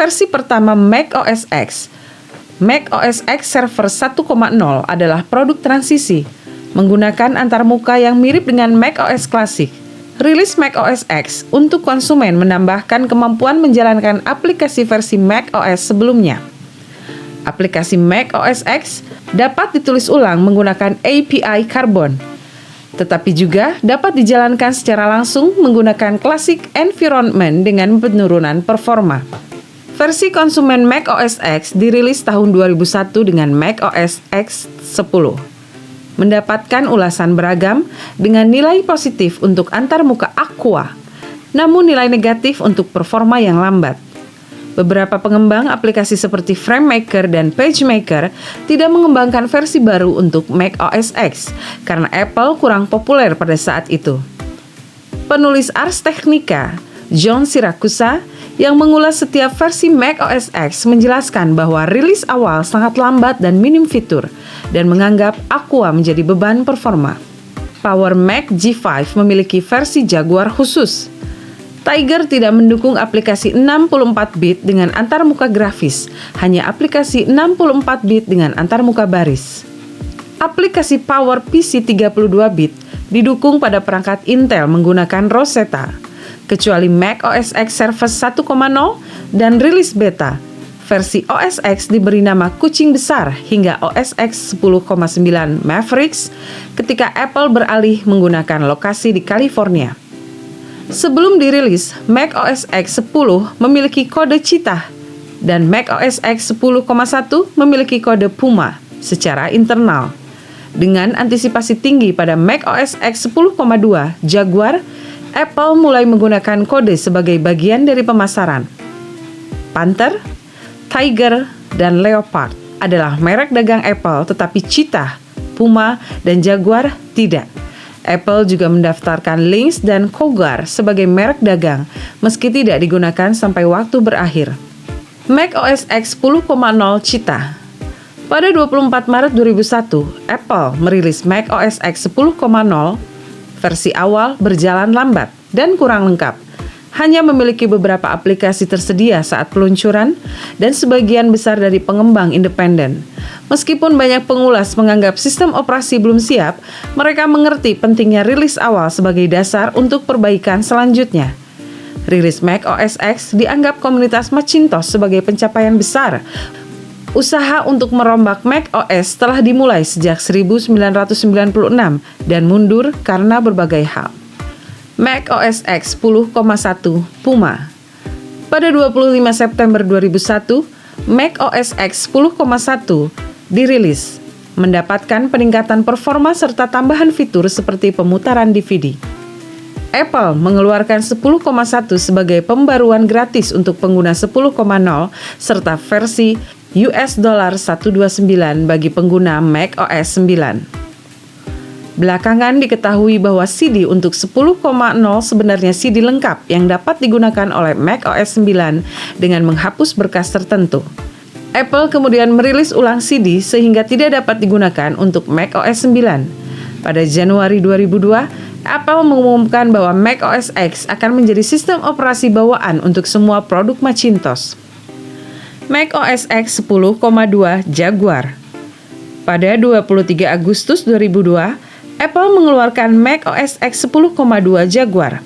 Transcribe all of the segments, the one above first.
versi pertama Mac OS X. Mac OS X Server 1.0 adalah produk transisi, menggunakan antarmuka yang mirip dengan Mac OS klasik. Rilis Mac OS X untuk konsumen menambahkan kemampuan menjalankan aplikasi versi Mac OS sebelumnya. Aplikasi Mac OS X dapat ditulis ulang menggunakan API Carbon, tetapi juga dapat dijalankan secara langsung menggunakan Classic Environment dengan penurunan performa. Versi konsumen Mac OS X dirilis tahun 2001 dengan Mac OS X 10. Mendapatkan ulasan beragam dengan nilai positif untuk antarmuka Aqua, namun nilai negatif untuk performa yang lambat. Beberapa pengembang aplikasi seperti FrameMaker dan PageMaker tidak mengembangkan versi baru untuk Mac OS X karena Apple kurang populer pada saat itu. Penulis Ars Technica, John Siracusa, yang mengulas setiap versi Mac OS X menjelaskan bahwa rilis awal sangat lambat dan minim fitur dan menganggap Aqua menjadi beban performa. Power Mac G5 memiliki versi Jaguar khusus. Tiger tidak mendukung aplikasi 64-bit dengan antarmuka grafis, hanya aplikasi 64-bit dengan antarmuka baris. Aplikasi Power PC 32-bit didukung pada perangkat Intel menggunakan Rosetta, kecuali Mac OS X Server 1.0 dan rilis beta. Versi OS X diberi nama kucing besar hingga OS X 10.9 Mavericks ketika Apple beralih menggunakan lokasi di California. Sebelum dirilis, Mac OS X 10 memiliki kode Cheetah dan Mac OS X 10.1 memiliki kode Puma secara internal. Dengan antisipasi tinggi pada Mac OS X 10.2 Jaguar, Apple mulai menggunakan kode sebagai bagian dari pemasaran. Panther, Tiger, dan Leopard adalah merek dagang Apple, tetapi Cheetah, Puma, dan Jaguar tidak. Apple juga mendaftarkan Lynx dan Cougar sebagai merek dagang, meski tidak digunakan sampai waktu berakhir. Mac OS X 10.0 Cheetah. Pada 24 Maret 2001, Apple merilis Mac OS X 10.0. Versi awal berjalan lambat dan kurang lengkap. Hanya memiliki beberapa aplikasi tersedia saat peluncuran dan sebagian besar dari pengembang independen. Meskipun banyak pengulas menganggap sistem operasi belum siap, mereka mengerti pentingnya rilis awal sebagai dasar untuk perbaikan selanjutnya. Rilis Mac OS X dianggap komunitas Macintosh sebagai pencapaian besar. Usaha untuk merombak Mac OS telah dimulai sejak 1996 dan mundur karena berbagai hal. Mac OS X 10.1 Puma. Pada 25 September 2001, Mac OS X 10.1 dirilis, mendapatkan peningkatan performa serta tambahan fitur seperti pemutaran DVD. Apple mengeluarkan 10.1 sebagai pembaruan gratis untuk pengguna 10.0 serta versi $129 bagi pengguna Mac OS 9. Belakangan diketahui bahwa CD untuk 10.0 sebenarnya CD lengkap yang dapat digunakan oleh Mac OS 9 dengan menghapus berkas tertentu. Apple kemudian merilis ulang CD sehingga tidak dapat digunakan untuk Mac OS 9. Pada Januari 2002, Apple mengumumkan bahwa Mac OS X akan menjadi sistem operasi bawaan untuk semua produk Macintosh. Mac OS X 10.2 Jaguar. Pada 23 Agustus 2002, Apple mengeluarkan Mac OS X 10.2 Jaguar.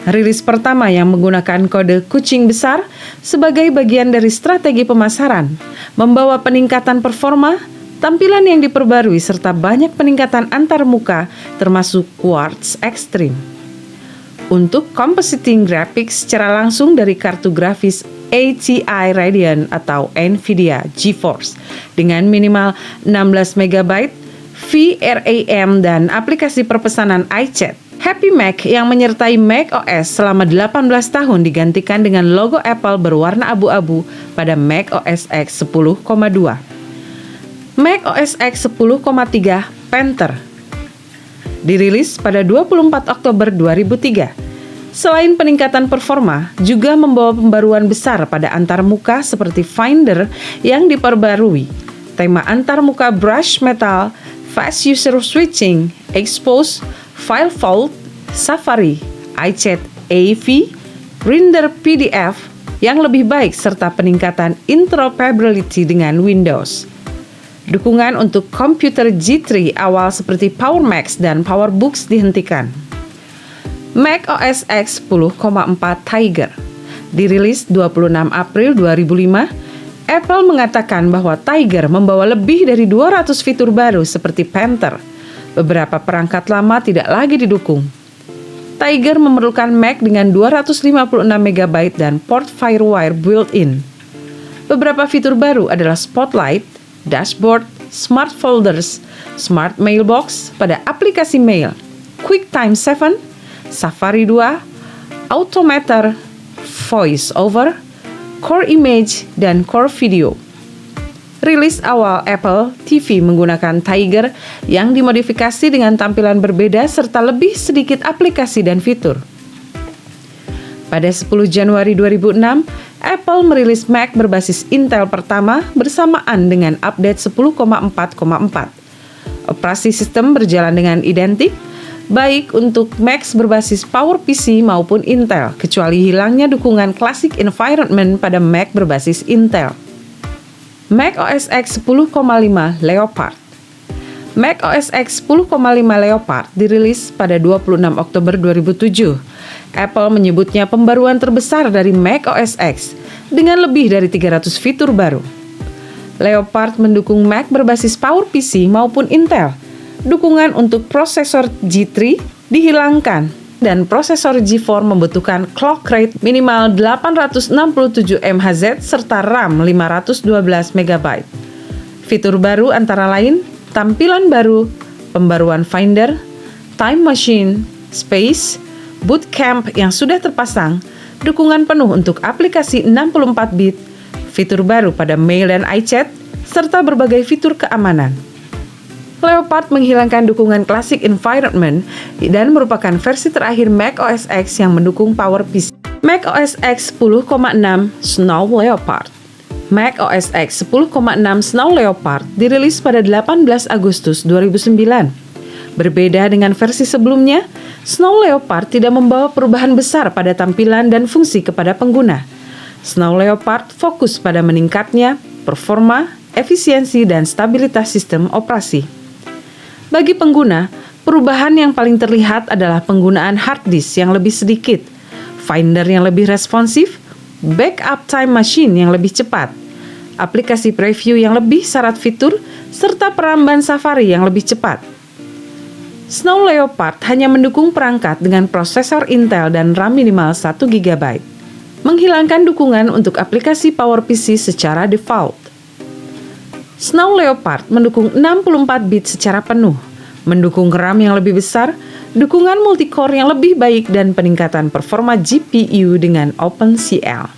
Rilis pertama yang menggunakan kode kucing besar sebagai bagian dari strategi pemasaran, membawa peningkatan performa, tampilan yang diperbarui serta banyak peningkatan antarmuka termasuk Quartz Extreme. Untuk compositing graphics secara langsung dari kartu grafis ATI Radeon atau NVIDIA GeForce dengan minimal 16 MB, VRAM dan aplikasi perpesanan iChat. Happy Mac yang menyertai Mac OS selama 18 tahun digantikan dengan logo Apple berwarna abu-abu pada Mac OS X 10.2. Mac OS X 10.3 Panther dirilis pada 24 Oktober 2003. Selain peningkatan performa, juga membawa pembaruan besar pada antarmuka seperti Finder yang diperbarui, tema antarmuka brush metal, fast user switching, expose, file vault, Safari, iChat AV, render PDF, yang lebih baik serta peningkatan interoperability dengan Windows. Dukungan untuk komputer G3 awal seperti PowerMax dan PowerBooks dihentikan. Mac OS X 10.4 Tiger dirilis 26 April 2005, Apple mengatakan bahwa Tiger membawa lebih dari 200 fitur baru seperti Panther. Beberapa perangkat lama tidak lagi didukung. Tiger memerlukan Mac dengan 256 MB dan port FireWire built-in. Beberapa fitur baru adalah Spotlight, Dashboard, Smart Folders, Smart Mailbox pada aplikasi mail, QuickTime 7, Safari 2, Automator, Voice Over, Core Image, dan Core Video. Rilis awal Apple TV menggunakan Tiger yang dimodifikasi dengan tampilan berbeda serta lebih sedikit aplikasi dan fitur. Pada 10 Januari 2006, Apple merilis Mac berbasis Intel pertama bersamaan dengan update 10.4.4. Operasi sistem berjalan dengan identik, baik untuk Mac berbasis PowerPC maupun Intel, kecuali hilangnya dukungan Classic Environment pada Mac berbasis Intel. Mac OS X 10.5 Leopard. Mac OS X 10.5 Leopard dirilis pada 26 Oktober 2007. Apple menyebutnya pembaruan terbesar dari Mac OS X dengan lebih dari 300 fitur baru. Leopard mendukung Mac berbasis PowerPC maupun Intel. Dukungan untuk prosesor G3 dihilangkan dan prosesor G4 membutuhkan clock rate minimal 867 MHz serta RAM 512 MB. Fitur baru antara lain tampilan baru, pembaruan Finder, Time Machine, Space, Bootcamp yang sudah terpasang, dukungan penuh untuk aplikasi 64-bit, fitur baru pada mail dan iChat, serta berbagai fitur keamanan. Leopard menghilangkan dukungan Classic Environment dan merupakan versi terakhir Mac OS X yang mendukung PowerPC. Mac OS X 10.6 Snow Leopard. Mac OS X 10.6 Snow Leopard dirilis pada 18 Agustus 2009. Berbeda dengan versi sebelumnya, Snow Leopard tidak membawa perubahan besar pada tampilan dan fungsi kepada pengguna. Snow Leopard fokus pada meningkatnya performa, efisiensi, dan stabilitas sistem operasi. Bagi pengguna, perubahan yang paling terlihat adalah penggunaan hard disk yang lebih sedikit, Finder yang lebih responsif, backup Time Machine yang lebih cepat, aplikasi preview yang lebih syarat fitur, serta peramban Safari yang lebih cepat. Snow Leopard hanya mendukung perangkat dengan prosesor Intel dan RAM minimal 1 GB, menghilangkan dukungan untuk aplikasi PowerPC secara default. Snow Leopard mendukung 64-bit secara penuh, mendukung RAM yang lebih besar, dukungan multicore yang lebih baik, dan peningkatan performa GPU dengan OpenCL.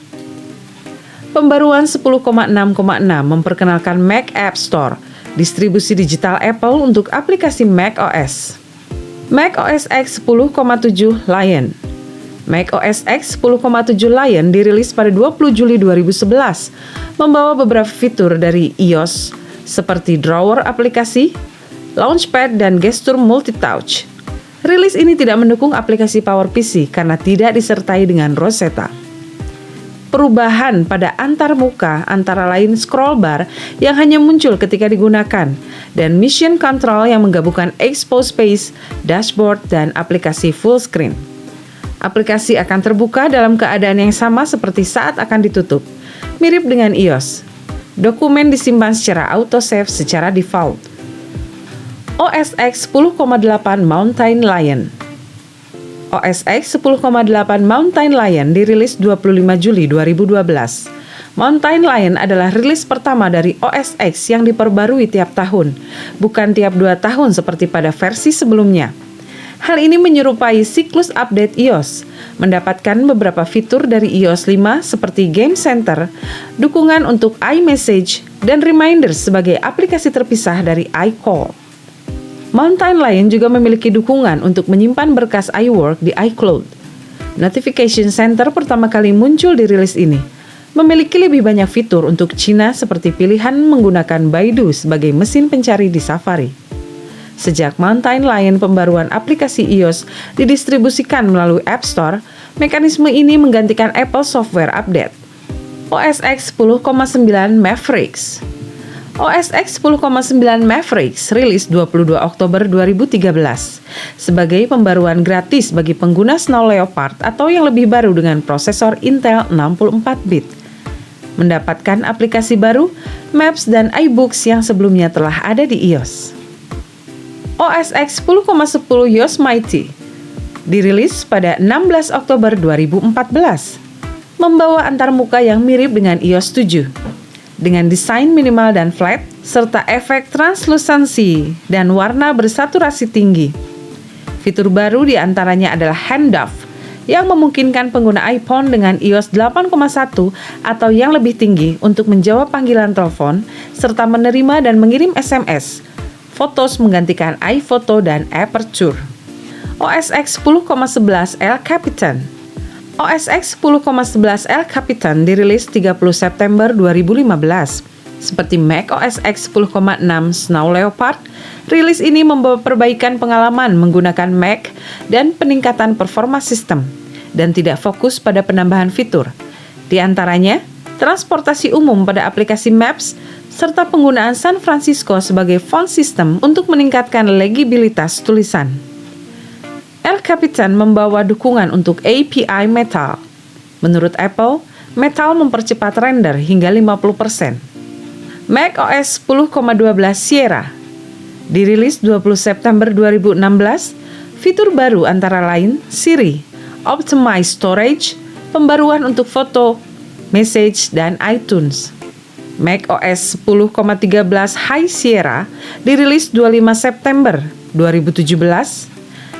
Pembaruan 10.6.6 memperkenalkan Mac App Store, distribusi digital Apple untuk aplikasi Mac OS. Mac OS X 10.7 Lion. Mac OS X 10.7 Lion dirilis pada 20 Juli 2011, membawa beberapa fitur dari iOS seperti drawer aplikasi, launchpad, dan gestur multitouch. Rilis ini tidak mendukung aplikasi PowerPC karena tidak disertai dengan Rosetta. Perubahan pada antarmuka antara lain scroll bar yang hanya muncul ketika digunakan, dan mission control yang menggabungkan expose space, dashboard, dan aplikasi full screen. Aplikasi akan terbuka dalam keadaan yang sama seperti saat akan ditutup, mirip dengan iOS. Dokumen disimpan secara autosave secara default. OS X 10.8 Mountain Lion. OS X 10.8 Mountain Lion dirilis 25 Juli 2012. Mountain Lion adalah rilis pertama dari OS X yang diperbarui tiap tahun, bukan tiap 2 tahun seperti pada versi sebelumnya. Hal ini menyerupai siklus update iOS, mendapatkan beberapa fitur dari iOS 5 seperti Game Center, dukungan untuk iMessage, dan Reminders sebagai aplikasi terpisah dari iCall. Mountain Lion juga memiliki dukungan untuk menyimpan berkas iWork di iCloud. Notification Center pertama kali muncul di rilis ini, memiliki lebih banyak fitur untuk Cina seperti pilihan menggunakan Baidu sebagai mesin pencari di Safari. Sejak Mountain Lion pembaruan aplikasi iOS didistribusikan melalui App Store, mekanisme ini menggantikan Apple Software Update. OS X 10,9 Mavericks. OS X 10,9 Mavericks rilis 22 Oktober 2013 sebagai pembaruan gratis bagi pengguna Snow Leopard atau yang lebih baru dengan prosesor Intel 64-bit. Mendapatkan aplikasi baru, Maps dan iBooks yang sebelumnya telah ada di iOS. OS X 10,10 Yosemite dirilis pada 16 Oktober 2014, membawa antarmuka yang mirip dengan iOS 7. Dengan desain minimal dan flat, serta efek translusansi dan warna bersaturasi tinggi. Fitur baru diantaranya adalah handoff, yang memungkinkan pengguna iPhone dengan iOS 8,1 atau yang lebih tinggi untuk menjawab panggilan telepon, serta menerima dan mengirim SMS. Photos menggantikan iPhoto dan Aperture. OS X 10,11 El Capitan. OS X 10,11 El Capitan dirilis 30 September 2015. Seperti Mac OS X 10,6 Snow Leopard, rilis ini membawa perbaikan pengalaman menggunakan Mac dan peningkatan performa sistem, dan tidak fokus pada penambahan fitur. Di antaranya, transportasi umum pada aplikasi Maps, serta penggunaan San Francisco sebagai font system untuk meningkatkan legibilitas tulisan. El Capitan membawa dukungan untuk API Metal. Menurut Apple, Metal mempercepat render hingga 50%. Mac OS 10,12 Sierra dirilis 20 September 2016. Fitur baru antara lain Siri, Optimized Storage, pembaruan untuk foto, message, dan iTunes. Mac OS 10,13 High Sierra dirilis 25 September 2017.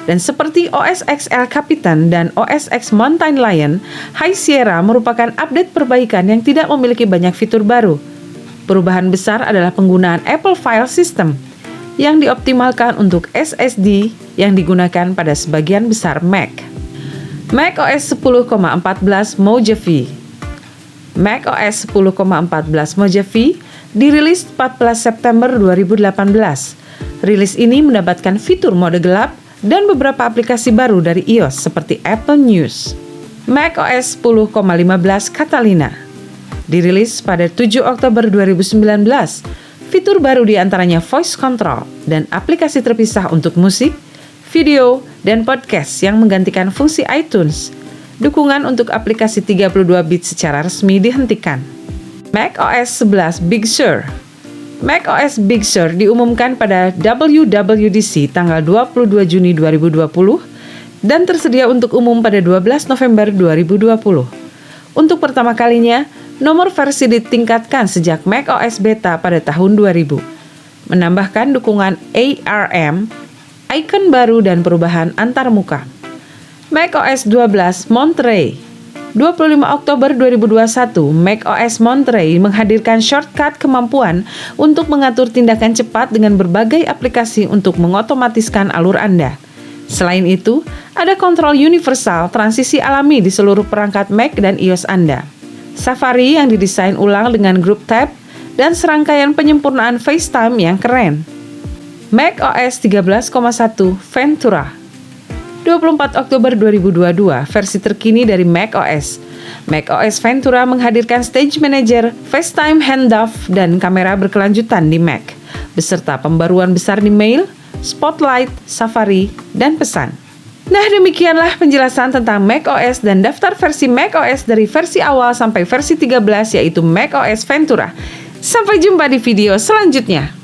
Dan seperti OS X El Capitan dan OS X Mountain Lion, High Sierra merupakan update perbaikan yang tidak memiliki banyak fitur baru. Perubahan besar adalah penggunaan Apple File System yang dioptimalkan untuk SSD yang digunakan pada sebagian besar Mac. Mac OS 10,14 Mojave. Mac OS 10,14 Mojave dirilis 14 September 2018. Rilis ini mendapatkan fitur mode gelap dan beberapa aplikasi baru dari iOS seperti Apple News. Mac OS 10,15 Catalina dirilis pada 7 Oktober 2019. Fitur baru diantaranya voice control dan aplikasi terpisah untuk musik, video, dan podcast yang menggantikan fungsi iTunes. Dukungan untuk aplikasi 32-bit secara resmi dihentikan. Mac OS 11 Big Sur. Mac OS Big Sur diumumkan pada WWDC tanggal 22 Juni 2020 dan tersedia untuk umum pada 12 November 2020. Untuk pertama kalinya, nomor versi ditingkatkan sejak Mac OS Beta pada tahun 2000, menambahkan dukungan ARM, icon baru dan perubahan antarmuka. Mac OS 12 Monterey. 25 Oktober 2021, Mac OS Monterey menghadirkan shortcut kemampuan untuk mengatur tindakan cepat dengan berbagai aplikasi untuk mengotomatiskan alur Anda. Selain itu, ada kontrol universal transisi alami di seluruh perangkat Mac dan iOS Anda. Safari yang didesain ulang dengan grup tab dan serangkaian penyempurnaan FaceTime yang keren. Mac OS 13,1 Ventura. 24 Oktober 2022, versi terkini dari Mac OS. Mac OS Ventura menghadirkan Stage Manager, FaceTime Handoff, dan kamera berkelanjutan di Mac, beserta pembaruan besar di Mail, Spotlight, Safari, dan pesan. Nah, demikianlah penjelasan tentang Mac OS dan daftar versi Mac OS dari versi awal sampai versi 13, yaitu Mac OS Ventura. Sampai jumpa di video selanjutnya.